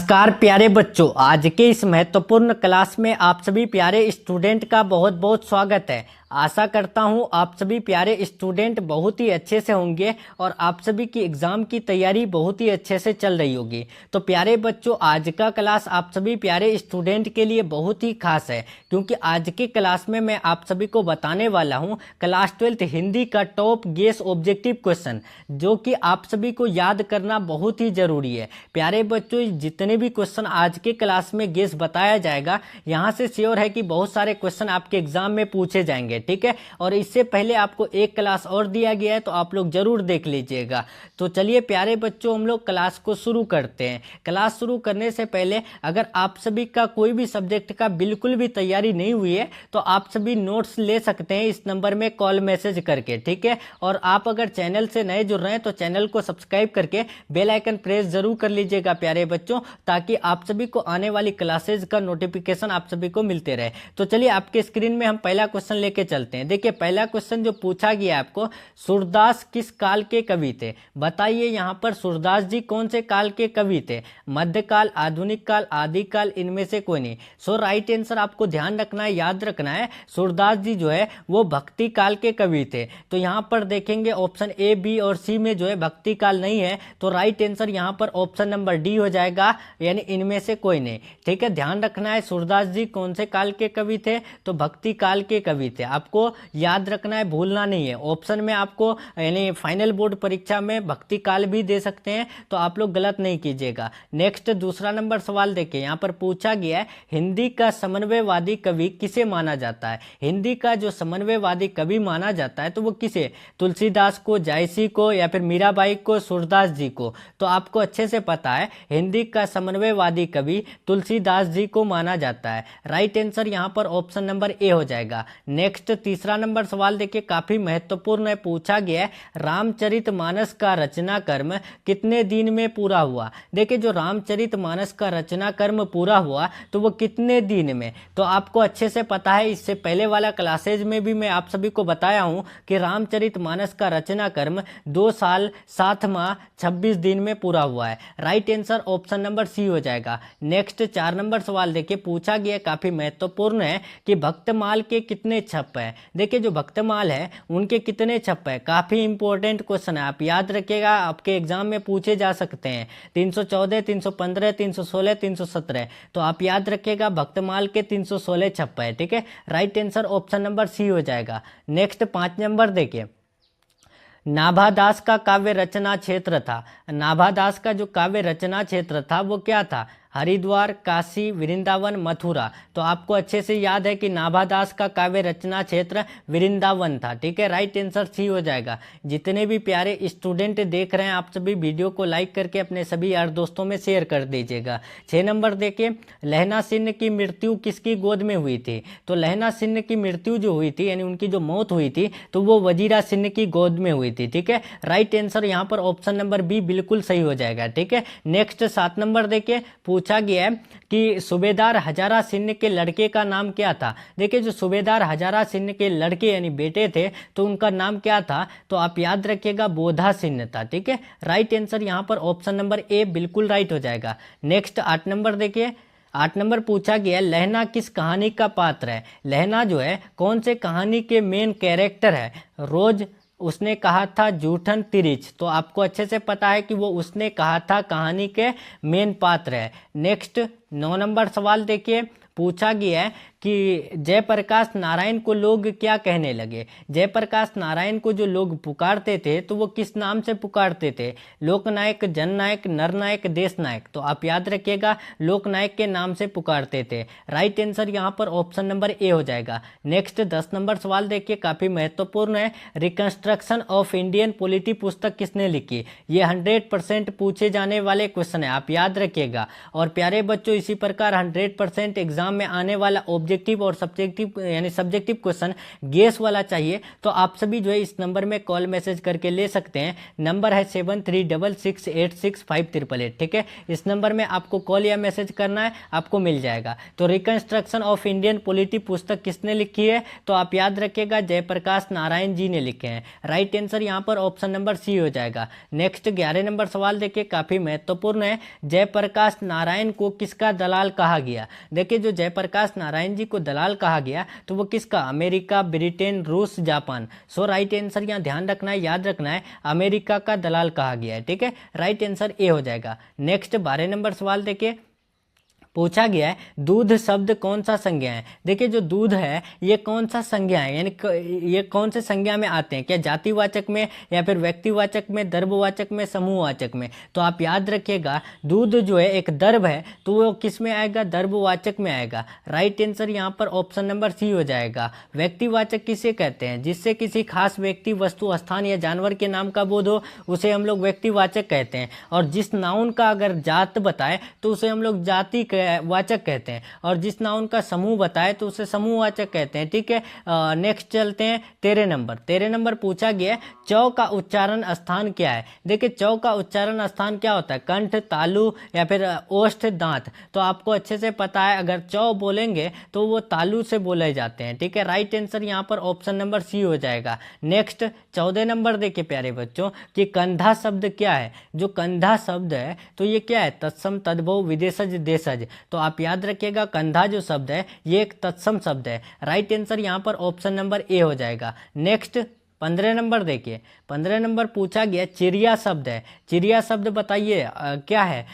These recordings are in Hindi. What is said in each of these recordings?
नमस्कार प्यारे बच्चों, आज के इस महत्वपूर्ण क्लास में आप सभी प्यारे स्टूडेंट का बहुत बहुत स्वागत है। आशा करता हूं आप सभी प्यारे स्टूडेंट बहुत ही अच्छे से होंगे और आप सभी की एग्ज़ाम की तैयारी बहुत ही अच्छे से चल रही होगी। तो प्यारे बच्चों, आज का क्लास आप सभी प्यारे स्टूडेंट के लिए बहुत ही खास है, क्योंकि आज के क्लास में मैं आप सभी को बताने वाला हूं क्लास 12 हिंदी का टॉप गेस ऑब्जेक्टिव क्वेश्चन, जो कि आप सभी को याद करना बहुत ही ज़रूरी है। प्यारे बच्चों, जितने भी क्वेश्चन आज के क्लास में गेस बताया जाएगा, यहाँ से श्योर है कि बहुत सारे क्वेश्चन आपके एग्जाम में पूछे जाएंगे, ठीक है। और इससे पहले आपको एक क्लास और दिया गया है, तो आप लोग जरूर देख लीजिएगा। तो चलिए प्यारे बच्चों, हम लोग क्लास को शुरू करते हैं। क्लास शुरू करने से पहले अगर आप सभी का कोई भी सब्जेक्ट का बिल्कुल भी तैयारी नहीं हुई है, तो आप सभी नोट्स ले सकते हैं इस नंबर में कॉल मैसेज करके, ठीक है। और आप अगर चैनल से नए जुड़ रहे हैं तो चैनल को सब्सक्राइब करके बेल आइकन प्रेस जरूर कर लीजिएगा प्यारे बच्चों, ताकि आप सभी को आने वाली क्लासेज का नोटिफिकेशन आप सभी को मिलते रहे। तो चलिए आपके स्क्रीन में हम पहला क्वेश्चन लेके चलते हैं। देखिए पहला क्वेश्चन जो पूछा गया है आपको, सूरदास किस काल के कवि थे? बताइए यहाँ पर सूरदास जी कौन से काल के कवि थे? मध्यकाल, आधुनिक काल, आदिकाल, इनमें से कोई नहीं। सो राइट आंसर आपको ध्यान रखना है, याद रखना है, सूरदास जी जो है वो भक्ति काल के कवि थे। तो यहाँ पर देखेंगे ऑप्शन ए, बी और सी में जो है भक्ति काल नहीं है, तो राइट आंसर यहाँ पर ऑप्शन नंबर डी हो जाएगा, यानी इनमें से कोई नहीं, ठीक है। ध्यान रखना है, सूरदास जी कौन से काल के कवि थे? तो भक्ति काल के कवि थे। आपको याद रखना है, भूलना नहीं है। ऑप्शन में आपको यानी फाइनल बोर्ड परीक्षा में भक्ति काल भी दे सकते हैं, तो आप लोग गलत नहीं कीजिएगा। नेक्स्ट दूसरा नंबर सवाल देखिए, यहाँ पर पूछा गया है हिंदी का समन्वयवादी कवि किसे माना जाता है? हिंदी का जो समन्वयवादी कवि माना जाता है तो वो किसे? तुलसीदास को, जायसी को, या फिर मीराबाई को, सूरदास जी को? तो आपको अच्छे से पता है हिंदी का समन्वयवादी कवि तुलसीदास जी को माना जाता है। राइट आंसर यहाँ पर ऑप्शन नंबर ए हो जाएगा। नेक्स्ट तीसरा नंबर सवाल देखिए, काफी महत्वपूर्ण है। पूछा गया है रामचरितमानस का रचना कर्म कितने दिन में पूरा हुआ? देखिए जो रामचरितमानस का रचना कर्म पूरा हुआ तो वो कितने दिन में? तो आपको अच्छे से पता है, इससे पहले वाला क्लासेज में भी मैं आप सभी को बताया हूं कि रामचरितमानस का रचना कर्म 2 साल 7 माह 26 दिन में पूरा हुआ है। Right answer option number C हो जाएगा। नेक्स्ट 4 नंबर सवाल देखिए, पूछा गया काफी महत्वपूर्ण है कि भक्तमाल के कितने छप है? देखिए जो भक्तमाल है उनके कितने छप है? काफी इंपॉर्टेंट क्वेश्चन है, आप याद रखिएगा, आपके एग्जाम में पूछे जा सकते हैं। 314, 315, 316, 317, तो आप याद रखिएगा भक्तमाल के 316 छप है, ठीक है। Right answer option number C हो जाएगा। नेक्स्ट 5 नंबर देखिए, नाभादास का काव्य रचना क्षेत्र था। नाभादास का जो काव्य रचना क्षेत्र था वो क्या था? हरिद्वार, काशी, वृंदावन, मथुरा। तो आपको अच्छे से याद है कि नाभादास का काव्य रचना क्षेत्र वृंदावन था, ठीक है। राइट आंसर सी हो जाएगा। जितने भी प्यारे स्टूडेंट देख रहे हैं, आप सभी वीडियो को लाइक करके अपने सभी यार दोस्तों में शेयर कर दीजिएगा। 6 नंबर देखिए, लहना सिंह की मृत्यु किसकी गोद में हुई थी? तो लहना सिंह की मृत्यु जो हुई थी, यानी उनकी जो मौत हुई थी, तो वो वजीरा सिंह की गोद में हुई थी, ठीक है। राइट आंसर यहाँ पर ऑप्शन नंबर बी बिल्कुल सही हो जाएगा, ठीक है। नेक्स्ट 7 नंबर देखिए, पूछा गया है कि सूबेदार हजारा सिंह के लड़के का नाम क्या था? देखिए जो सूबेदार हजारा सिंह के लड़के यानी बेटे थे, तो उनका नाम क्या था? तो आप याद रखिएगा बोधा सिंह था, ठीक है। राइट आंसर यहाँ पर ऑप्शन नंबर ए बिल्कुल राइट हो जाएगा। नेक्स्ट 8 नंबर देखिए, 8 नंबर पूछा गया लहना किस कहानी का पात्र है? लहना जो है कौन से कहानी के मेन कैरेक्टर है? रोज उसने कहा था जूठन तिरिच, तो आपको अच्छे से पता है कि वो उसने कहा था कहानी के मेन पात्र है। नेक्स्ट 9 नंबर सवाल देखिए, पूछा गया है कि जयप्रकाश नारायण को लोग क्या कहने लगे? जयप्रकाश नारायण को जो लोग पुकारते थे तो वो किस नाम से पुकारते थे? लोकनायक, जननायक, नरनायक, देशनायक। तो आप याद रखिएगा लोकनायक के नाम से पुकारते थे। राइट आंसर यहाँ पर ऑप्शन नंबर ए हो जाएगा। नेक्स्ट 10 नंबर सवाल देखिए, काफी महत्वपूर्ण है। रिकंस्ट्रक्शन ऑफ इंडियन पॉलिटी पुस्तक किसने लिखी? ये 100% पूछे जाने वाले क्वेश्चन है, आप याद रखिएगा। और प्यारे बच्चों, इसी प्रकार 100% एग्जाम एग्जाम में आने वाला ऑब्जेक्टिव और सब्जेक्टिव यानी सब्जेक्टिव क्वेश्चन गेस वाला चाहिए तो आप सभी जो है इस नंबर में कॉल मैसेज करके ले सकते हैं। नंबर है 7366865888, ठीक है। इस नंबर में आपको कॉल या मैसेज करना है, आपको मिल जाएगा। तो रिकंस्ट्रक्शन ऑफ इंडियन पॉलिटी पुस्तक किसने लिखी है, तो आप याद रखिएगा जयप्रकाश नारायण जी ने लिखे हैं। राइट आंसर यहाँ पर ऑप्शन नंबर सी हो जाएगा। नेक्स्ट 11 नंबर सवाल देखिए, काफी महत्वपूर्ण है। जयप्रकाश नारायण को किसका दलाल कहा गया। देखिए जो जयप्रकाश नारायण जी को दलाल कहा गया तो वो किसका, अमेरिका, ब्रिटेन, रूस, जापान। सो राइट आंसर यहाँ ध्यान रखना है, याद रखना है, अमेरिका का दलाल कहा गया है, ठीक है। राइट आंसर ए हो जाएगा। नेक्स्ट 12 नंबर सवाल देखिए, पूछा गया है दूध शब्द कौन सा संज्ञा है। देखिए जो दूध है ये कौन सा संज्ञा है, यानी ये कौन से संज्ञा में आते हैं, क्या जातिवाचक में या फिर व्यक्तिवाचक में, दर्भवाचक में, समूहवाचक में। तो आप याद रखिएगा दूध जो है एक दर्भ है तो वो किस में आएगा, दर्भवाचक में आएगा। राइट आंसर यहाँ पर ऑप्शन नंबर सी हो जाएगा। व्यक्तिवाचक किसे कहते हैं, जिससे किसी खास व्यक्ति, वस्तु, स्थान या जानवर के नाम का बोध हो उसे हम लोग व्यक्तिवाचक कहते हैं। और जिस नाउन का अगर जात बताए तो उसे हम लोग जाति वाचक कहते हैं, और जिस नाउन का समूह बताए तो उसे समूहवाचक कहते हैं, ठीक है। नेक्स्ट चलते हैं 13 नंबर। 13 नंबर पूछा गया है चौ का उच्चारण स्थान क्या है। देखिए चौ का उच्चारण स्थान क्या होता है, कंठ, तालु या फिर ओष्ठ, दांत। तो आपको अच्छे से पता है अगर चौ बोलेंगे तो वो तालु से बोले जाते हैं, ठीक है। राइट आंसर यहाँ पर ऑप्शन नंबर सी हो जाएगा। नेक्स्ट 14 नंबर देखिए प्यारे बच्चों कि कंधा शब्द क्या है। जो कंधा शब्द है तो ये क्या है, तत्सम, तद्भव, विदेशज, देशज। तो आप याद रखिएगा कंधा जो शब्द है ये एक तत्सम शब्द है। राइट आंसर यहाँ पर ऑप्शन नंबर ए हो जाएगा। नेक्स्ट 15 नंबर देखिए, 15 नंबर पूछा गया चिड़िया शब्द है। चिड़िया शब्द बताइए क्या है,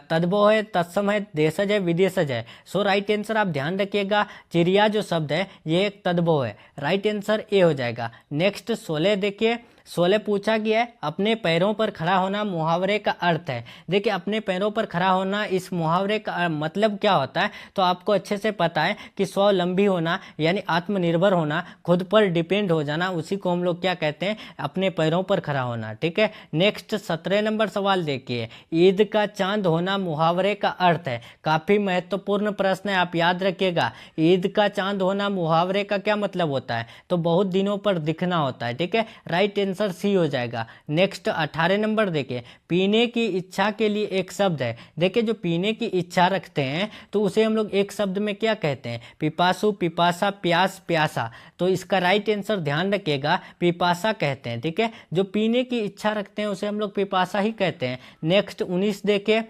तद्भव है, तत्सम है, देशज है, विदेशज है। सो राइट आंसर आप ध्यान रखिएगा चिड़िया जो शब्द है ये एक तद्भव है। राइट आंसर ए हो जाएगा। नेक्स्ट 16 देखिए, 16 पूछा गया है अपने पैरों पर खड़ा होना मुहावरे का अर्थ है। देखिए अपने पैरों पर खड़ा होना इस मुहावरे का मतलब क्या होता है, तो आपको अच्छे से पता है कि स्वावलंबी होना यानी आत्मनिर्भर होना, खुद पर डिपेंड हो जाना, उसी को हम लोग क्या कहते हैं, अपने पैरों पर खड़ा होना, ठीक है। नेक्स्ट 17 नंबर सवाल देखिए, ईद का चांद होना मुहावरे का अर्थ है। काफी महत्वपूर्ण प्रश्न है, आप याद रखिएगा। ईद का चांद होना मुहावरे का क्या मतलब होता है, तो बहुत दिनों पर दिखना होता है, ठीक है। राइट आंसर सी हो जाएगा। नेक्स्ट 18 नंबर देखिए, पीने की इच्छा के लिए एक शब्द है। देखिए जो पीने की इच्छा रखते हैं तो उसे हम लोग एक शब्द में क्या कहते हैं, पिपासु, पिपासा, प्यास, प्यासा। तो इसका राइट आंसर ध्यान रखिएगा पिपासा कहते हैं, ठीक है। जो पीने की इच्छा रखते हैं उसे हम लोग पिपासा ही कहते हैं। नेक्स्ट 19 देखिए,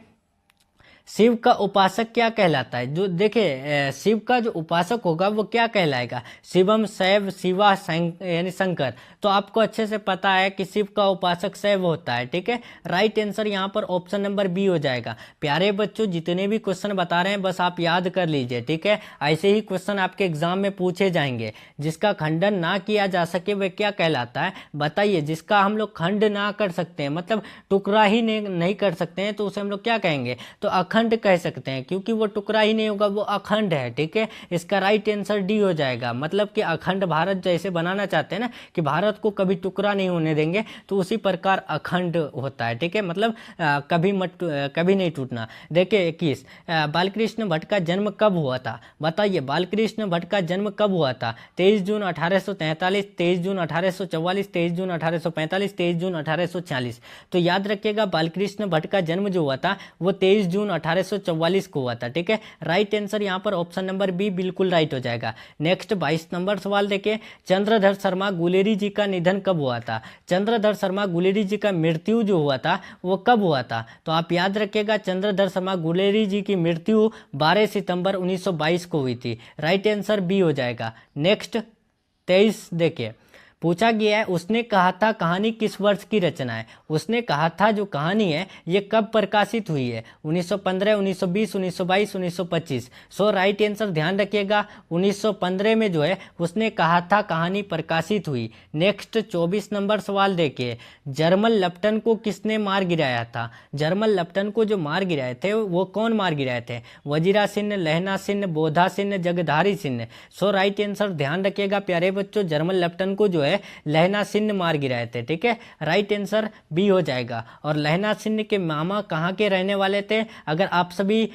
शिव का उपासक क्या कहलाता है। जो देखिए शिव का जो उपासक होगा वो क्या कहलाएगा, शिवम, शैव, शिवा, यानी शंकर। तो आपको अच्छे से पता है कि शिव का उपासक शैव होता है, ठीक है। राइट आंसर यहाँ पर ऑप्शन नंबर बी हो जाएगा। प्यारे बच्चों जितने भी क्वेश्चन बता रहे हैं बस आप याद कर लीजिए, ठीक है। ऐसे ही क्वेश्चन आपके एग्जाम में पूछे जाएंगे। जिसका खंडन ना किया जा सके वह क्या कहलाता है, बताइए। जिसका हम लोग खंड ना कर सकते हैं, मतलब टुकड़ा ही नहीं कर सकते हैं, तो उसे हम लोग क्या कहेंगे, तो अखंड कह सकते हैं, क्योंकि वो टुकड़ा ही नहीं होगा, वो अखंड है, ठीक है। इसका राइट आंसर डी हो जाएगा। मतलब कि अखंड भारत जैसे बनाना चाहते हैं ना कि भारत को कभी टुकड़ा नहीं होने देंगे, तो उसी प्रकार अखंड होता है, ठीक है। मतलब कभी नहीं टूटना। देखिए 21, बालकृष्ण भट्ट का जन्म कब हुआ था, बताइए। बालकृष्ण भट्ट का जन्म कब हुआ था, 23 जून 1843, 23 जून 1844, 23 जून 1845, 23 जून 1846। तो याद रखिएगा बालकृष्ण भट्ट का जन्म जो हुआ था वो 23 जून 1844 को हुआ था, ठीक है। राइट आंसर यहाँ पर ऑप्शन नंबर बी बिल्कुल राइट हो जाएगा। नेक्स्ट 22 नंबर सवाल देखिए, चंद्रधर शर्मा गुलेरी जी का निधन कब हुआ था। चंद्रधर शर्मा गुलेरी जी का मृत्यु जो हुआ था वो कब हुआ था, तो आप याद रखिएगा चंद्रधर शर्मा गुलेरी जी की मृत्यु 12 सितंबर 1922 को हुई थी। राइट आंसर बी हो जाएगा। नेक्स्ट 23 देखिए, पूछा गया है उसने कहा था कहानी किस वर्ष की रचना है। उसने कहा था जो कहानी है ये कब प्रकाशित हुई है, 1915, 1920, 1922, 1925। सो राइट आंसर ध्यान रखिएगा 1915 में जो है उसने कहा था कहानी प्रकाशित हुई। नेक्स्ट 24 नंबर सवाल देखिए, जर्मन लेफ्टन को किसने मार गिराया था। जर्मन लेफ्टन को जो मार गिराए थे वो कौन मार गिराए थे, वजीरा सिंह, लहना सिंह, बोधा सिंह, जगधारी सिंह। सो राइट आंसर ध्यान रखिएगा प्यारे बच्चों, जर्मन लेफ्टन को जो है है लहना सिन्ह मार गिराए थे। ठीक है, राइट आंसर बी हो जाएगा। और लहना सिन्ह के मामा कहाँ के रहने वाले थे? अगर आप सभी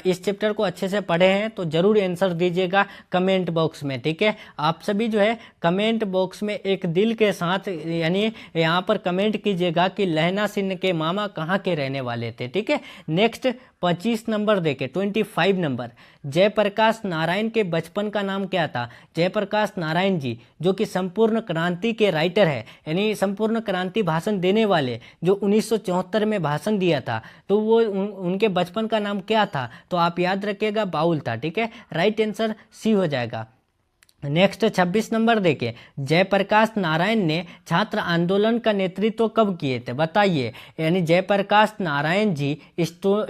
इस चैप्टर को अच्छे से पढ़े हैं तो जरूर आंसर दीजिएगा कमेंट बॉक्स में। ठीक है, आप सभी जो है कमेंट बॉक्स में एक दिल के साथ यानी यहाँ पर कमेंट कीजिएगा कि लहना सिन्ह के मामा कहाँ के रहने वाले थे। ठीक है, नेक्स्ट 25 नंबर देखे 25 नंबर, जयप्रकाश नारायण के बचपन का नाम क्या था? जयप्रकाश नारायण जी जो कि संपूर्ण क्रांति के राइटर है, यानी संपूर्ण क्रांति भाषण देने वाले, जो 1974 में भाषण दिया था, तो वो उनके बचपन का नाम क्या था? तो आप याद रखिएगा बाउल था। ठीक है, राइट आंसर सी हो जाएगा। नेक्स्ट 26 नंबर देखिए, जयप्रकाश नारायण ने छात्र आंदोलन का नेतृत्व कब किए थे? बताइए। यानी जयप्रकाश नारायण जी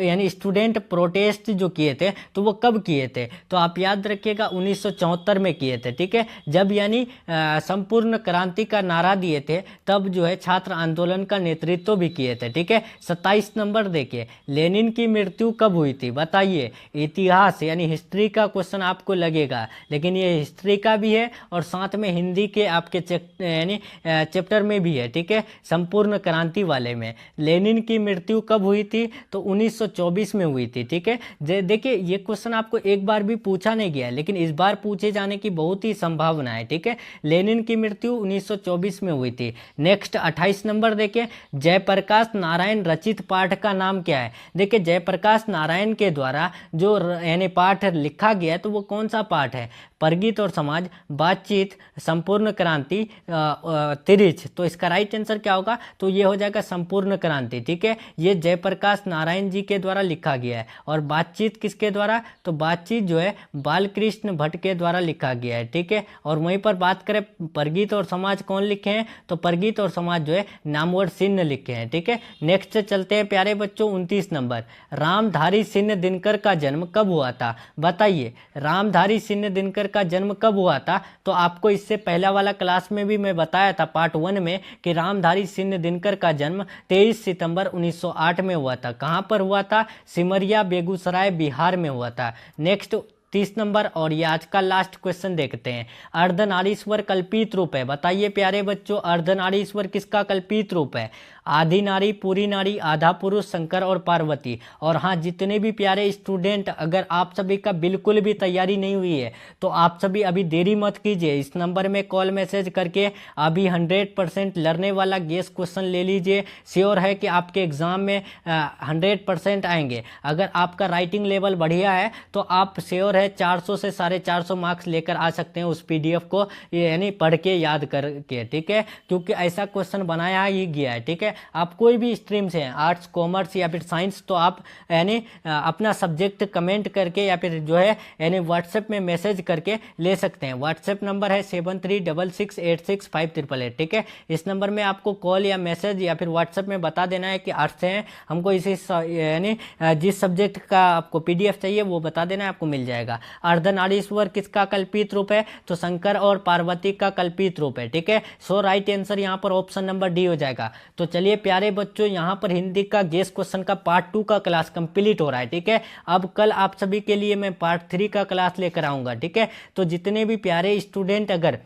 यानी स्टूडेंट प्रोटेस्ट जो किए थे तो वो कब किए थे? तो आप याद रखिएगा 1974 में किए थे। ठीक है, जब यानी संपूर्ण क्रांति का नारा दिए थे तब जो है छात्र आंदोलन का नेतृत्व भी किए थे। ठीक है, 27 नंबर देखिए, लेनिन की मृत्यु कब हुई थी? बताइए। इतिहास यानी हिस्ट्री का क्वेश्चन आपको लगेगा, लेकिन ये हिस्ट्री का भी है और साथ में हिंदी के आपके यानी चैप्टर में भी है। ठीक है, संपूर्ण क्रांति वाले में लेनिन की मृत्यु कब हुई थी? तो 1924 में हुई थी। ठीक है, देखिए ये क्वेश्चन आपको एक बार भी पूछा नहीं गया, लेकिन इस बार पूछे जाने की बहुत ही संभावना है। ठीक है, लेनिन की मृत्यु 1924 में हुई थी। नेक्स्ट 28 नंबर देखिए, जयप्रकाश नारायण रचित पाठ का नाम क्या है? देखिए जयप्रकाश नारायण के द्वारा जो यानी पाठ लिखा गया है तो वो कौन सा पाठ है? परगीत और समाज, बातचीत, संपूर्ण क्रांति, तिरिच। तो इसका राइट आंसर क्या होगा? तो ये हो जाएगा संपूर्ण क्रांति। ठीक है, ये जयप्रकाश नारायण जी के द्वारा लिखा गया है। और बातचीत किसके द्वारा? तो बातचीत जो है बालकृष्ण भट्ट के द्वारा लिखा गया है। ठीक है, और वहीं पर बात करें परगीत और समाज कौन लिखे हैं? तो परगीत और समाज जो है नामवर सिन्ह लिखे हैं। ठीक है, नेक्स्ट चलते हैं प्यारे बच्चों 29 नंबर, रामधारी सिन्ह दिनकर का जन्म कब हुआ था? बताइए, रामधारी सिन्ह दिनकर का जन्म कब हुआ था? तो आपको इससे पहला वाला क्लास में भी मैं बताया था पार्ट 1 में कि रामधारी सिन्ह दिनकर का जन्म 23 सितंबर 1908 में हुआ था। कहां पर हुआ था? सिमरिया, बेगूसराय, बिहार में हुआ था। नेक्स्ट 30 नंबर, और ये आज का लास्ट क्वेश्चन देखते हैं, अर्धनारीश्वर कल्पित रूप है। बताइए प्यारे बच्चों, अर्धनारीश्वर किसका कल्पित रूप है? आधी नारी, पूरी नारी, आधा पुरुष, शंकर और पार्वती। और हाँ, जितने भी प्यारे स्टूडेंट, अगर आप सभी का बिल्कुल भी तैयारी नहीं हुई है तो आप सभी अभी देरी मत कीजिए, इस नंबर में कॉल मैसेज करके अभी 100% लर्ने वाला गेस क्वेश्चन ले लीजिए। श्योर है कि आपके एग्जाम में 100% आएंगे। अगर आपका राइटिंग लेवल बढ़िया है तो आप श्योर है 400 से 450 मार्क्स लेकर आ सकते हैं उस PDF को, यानी पढ़ के याद करके। ठीक है, क्योंकि ऐसा क्वेश्चन बनाया ही गया है। ठीक है, आप कोई भी स्ट्रीम से हैं, आर्ट्स, कॉमर्स या फिर साइंस, तो आप यानी अपना सब्जेक्ट कमेंट करके या फिर जो है यानी व्हाट्सएप में मैसेज करके ले सकते हैं। व्हाट्सएप नंबर है 7366865888। ठीक है, इस नंबर में आपको कॉल या मैसेज या फिर व्हाट्सएप में बता देना है कि आर्ट्स से हैं, हमको इसी यानी जिस सब्जेक्ट का आपको PDF चाहिए वो बता देना है, आपको मिल जाएगा। अर्धनारीश्वर किसका कल्पित रूप है? तो शंकर और पार्वती का कल्पित रूप है। ठीक है, सो राइट आंसर यहाँ पर ऑप्शन नंबर डी हो जाएगा। तो चलिए प्यारे बच्चों, यहाँ पर हिंदी का गेस क्वेश्चन का पार्ट 2 का क्लास कंप्लीट हो रहा है। ठीक है, अब कल आप सभी के लिए मैं पार्ट 3 का क्लास लेकर आऊँगा। ठीक है, तो जितने भी प्यारे स्टूडेंट अगर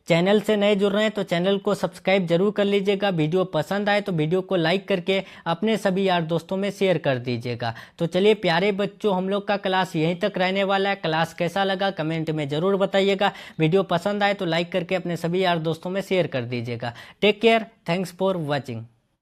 चैनल से नए जुड़ रहे हैं तो चैनल को सब्सक्राइब जरूर कर लीजिएगा। वीडियो पसंद आए तो वीडियो को लाइक करके अपने सभी यार दोस्तों में शेयर कर दीजिएगा। तो चलिए प्यारे बच्चों, हम लोग का क्लास यहीं तक रहने वाला है। क्लास कैसा लगा कमेंट में जरूर बताइएगा। वीडियो पसंद आए तो लाइक करके अपने सभी यार दोस्तों में शेयर कर दीजिएगा। Take care, thanks for watching.